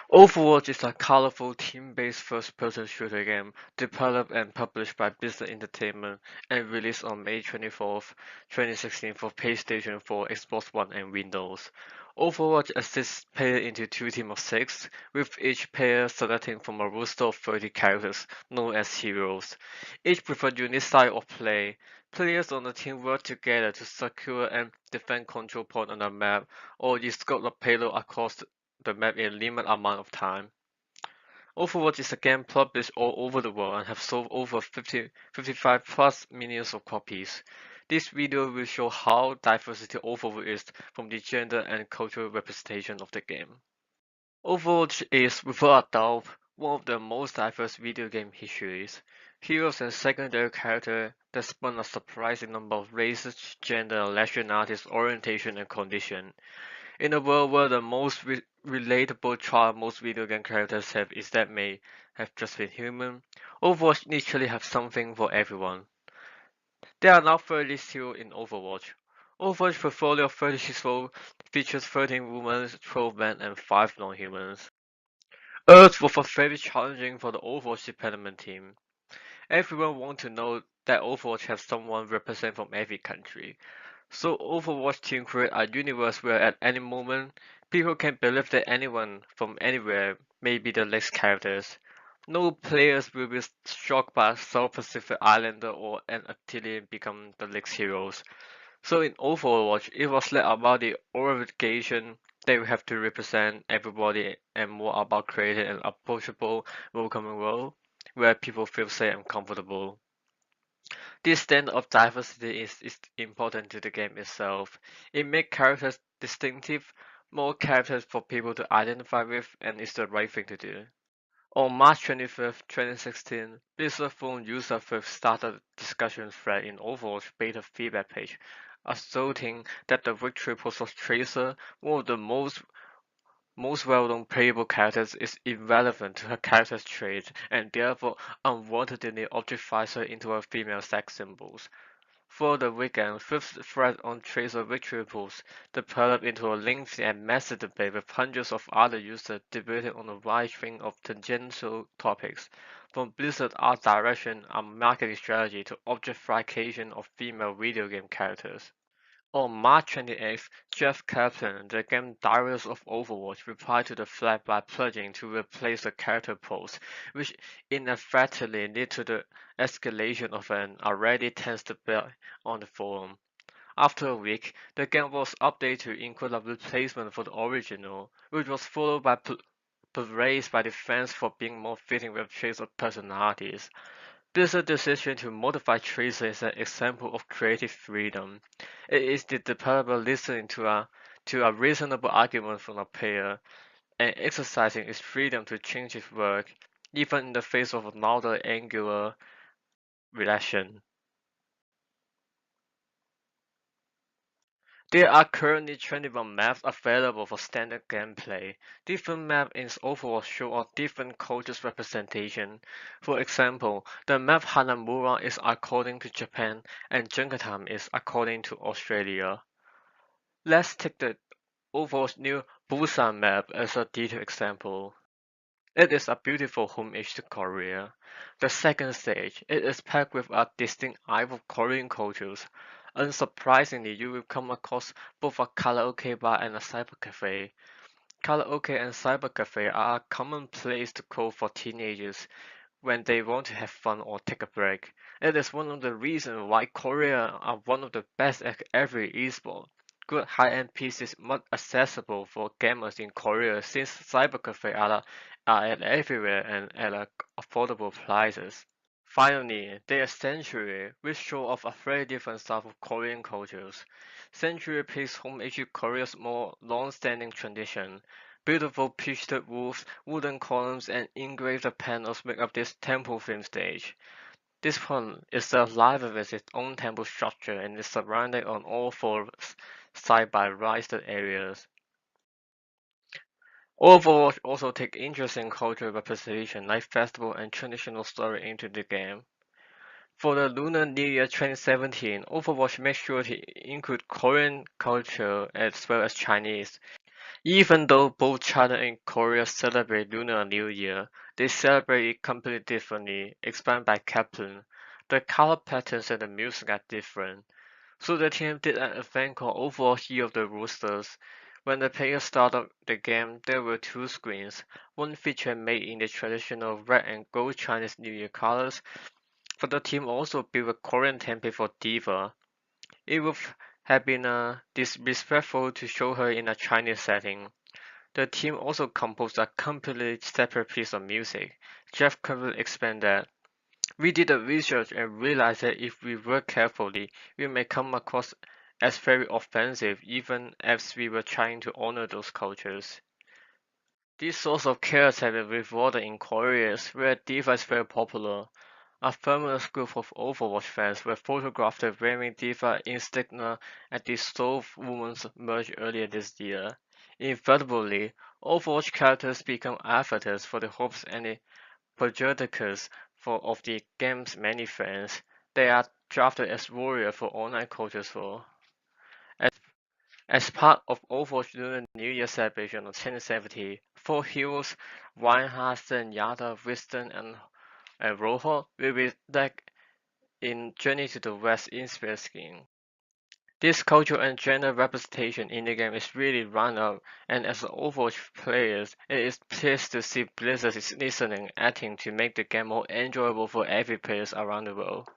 Overwatch is a colorful team-based first-person shooter game developed and published by Blizzard Entertainment and released on May 24th, 2016 for PlayStation 4, Xbox One, and Windows. Overwatch assists players into two teams of six, with each player selecting from a roster of 30 characters known as heroes. Each with a unique style of play. Players on the team work together to secure and defend control points on the map, or escort the payload across the map in a limited amount of time. Overwatch is a game published all over the world and have sold over 55 plus millions of copies. This video will show how diversity Overwatch is from the gender and cultural representation of the game. Overwatch is, without a doubt, one of the most diverse video game histories. Heroes and secondary characters that span a surprising number of races, gender, nationalities, orientation, and condition. In a world where the most relatable trial most video game characters have is that may have just been human, Overwatch literally have something for everyone. There are now 30 heroes in Overwatch. Overwatch portfolio of 36 roles features 13 women, 12 men, and 5 non-humans. Earth was very challenging for the Overwatch development team. Everyone wants to know that Overwatch has someone represent from every country. So Overwatch team create a universe where at any moment, people can believe that anyone from anywhere may be the next characters. No players will be shocked by a South Pacific Islander or an Actilian become the next heroes. So in Overwatch, it was less about the obligation they have to represent everybody and more about creating an approachable, welcoming world where people feel safe and comfortable. This standard of diversity is important to the game itself. It makes characters distinctive, more characters for people to identify with, and is the right thing to do. On March 25th, 2016, Blizzard phone user first started a discussion thread in Overwatch beta feedback page, asserting that the victory pose of Tracer, one of the most well-known playable characters, is irrelevant to her character's trait and therefore unwantedly objectifies her into a female sex symbol. For the weekend, fifth thread on Tracer victory pools developed into a lengthy and messy debate with hundreds of other users debating on a wide range of tangential topics, from Blizzard art direction and marketing strategy to objectification of female video game characters. On March 28th, Jeff Kaplan, the game director of Overwatch, replied to the thread by pledging to replace the character pose, which ineffectively led to the escalation of an already tense debate on the forum. After a week, the game was updated to include a replacement for the original, which was followed by praise by the fans for being more fitting with Tracer's personalities. Blizzard's decision to modify Tracer is an example of creative freedom. It is the developer listening to a reasonable argument from a player and exercising its freedom to change its work, even in the face of another angular reaction. There are currently 21 maps available for standard gameplay. Different maps in Overwatch show a different culture's representation. For example, the map Hanamura is according to Japan and Junkertam is according to Australia. Let's take the Overwatch new Busan map as a detailed example. It is a beautiful homage to Korea. The second stage, it is packed with a distinct eye of Korean cultures. Unsurprisingly, you will come across both a karaoke bar and a cyber cafe. Karaoke and cyber cafe are a common place to go for teenagers when they want to have fun or take a break. It is one of the reasons why Korea are one of the best at every esport. Good high-end PCs much accessible for gamers in Korea since cybercafes are at everywhere and at affordable prices. Finally, there is Century, which show off a very different style of Korean cultures. Century pays homage to Korea's more long-standing tradition. Beautiful pitched roofs, wooden columns, and engraved panels make up this temple-themed stage. This one is alive with its own temple structure and is surrounded on all four sides by raised areas. Overwatch also take interesting cultural representation like festival and traditional story into the game. For the Lunar New Year 2017, Overwatch makes sure to include Korean culture as well as Chinese. Even though both China and Korea celebrate Lunar New Year, they celebrate it completely differently, explained by Kaplan. The color patterns and the music are different. So the team did an event called Overwatch Year of the Roosters. When the players started the game, there were two screens. One featured made in the traditional red and gold Chinese New Year colors, but the team also built a Korean template for Diva. It would have been disrespectful to show her in a Chinese setting. The team also composed a completely separate piece of music. Jeff Kirby explained that we did the research and realized that if we work carefully, we may come across as very offensive even as we were trying to honor those cultures. These sorts of cares have been rewarded in Korea, where Diva is very popular. A famous group of Overwatch fans were photographed wearing Diva insignia at the Seoul Women's Merge earlier this year. Inevitably, Overwatch characters become avatars for the hopes and the prejudices of the game's many fans. They are drafted as warriors for online cultures for. As, as part of Overwatch Lunar New Year celebration of 1070, four heroes Reinhardt, Zenyatta, Winston, and Rojo will be decked in Journey to the West inspired skin. This cultural and gender representation in the game is really run up, and as Overwatch players, it is pleased to see Blizzard is listening and acting to make the game more enjoyable for every player around the world.